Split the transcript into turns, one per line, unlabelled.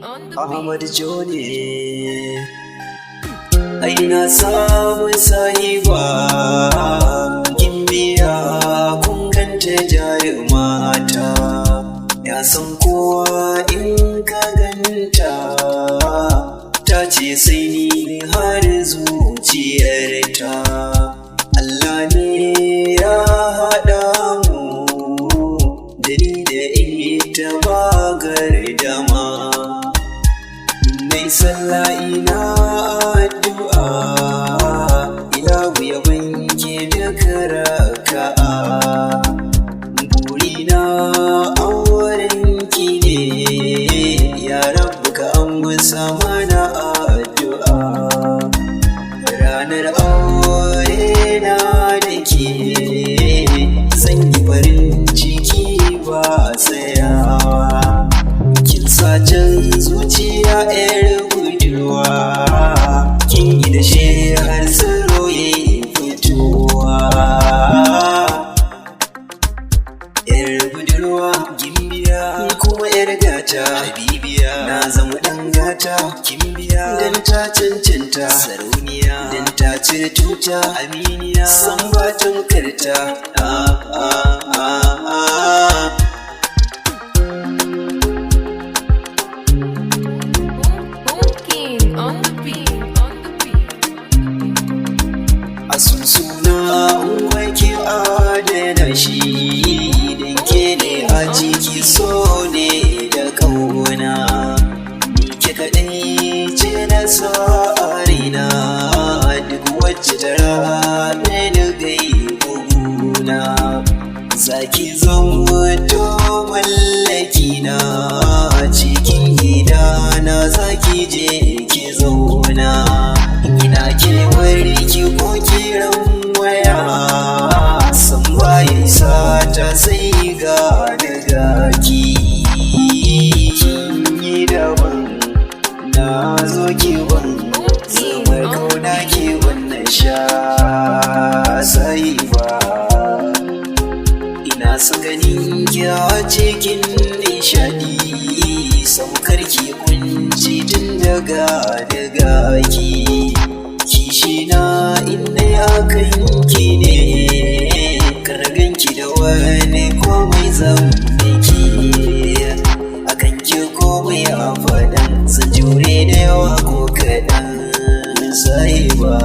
Ahmad Jone ai na samu sahiba gimbiya kun ganta jarumata ya san kowa in ka ganta ta ce sai ni har zuciyarta Allah ne ya haɗa mu da ni da ita ba gardama mai sallah ina addu'a ilahu ya banke da raka'a burina auren ki ne ya rabu ka amsa mana addu'a ranar aure na da ke zan yi farin ciki ba tsayawa kin sacin zuciya yar budurwa kin yi da shi har tsaro ya fitowa yar budurwa gimbiya kuma yar gata habibiya na zama dan gata kimbiya dan ta cancanta sarauniya dan ta cire tuta aminiya san batun karta asusuna wake adana shi dan ke ne a ciki so ne da kauna ni ke kadai ce na sa arina duk wacce ta rabe da gai buguna zaki zama to mallaki na cikin gidana zaki je ki zauna ina kewar ki ko kiran waya san bayan sata sai ga daga ki yi daban na zo ki ban zamar kauna ki wannan sha sai ba ina son ganin ki a cikin nishadi saukar ki kunci tun daga ki kishina inda ya kanki ne karganki da wani komai zamaki akan ki komai a faɗan sun jure da yawa ko kaɗan sai ba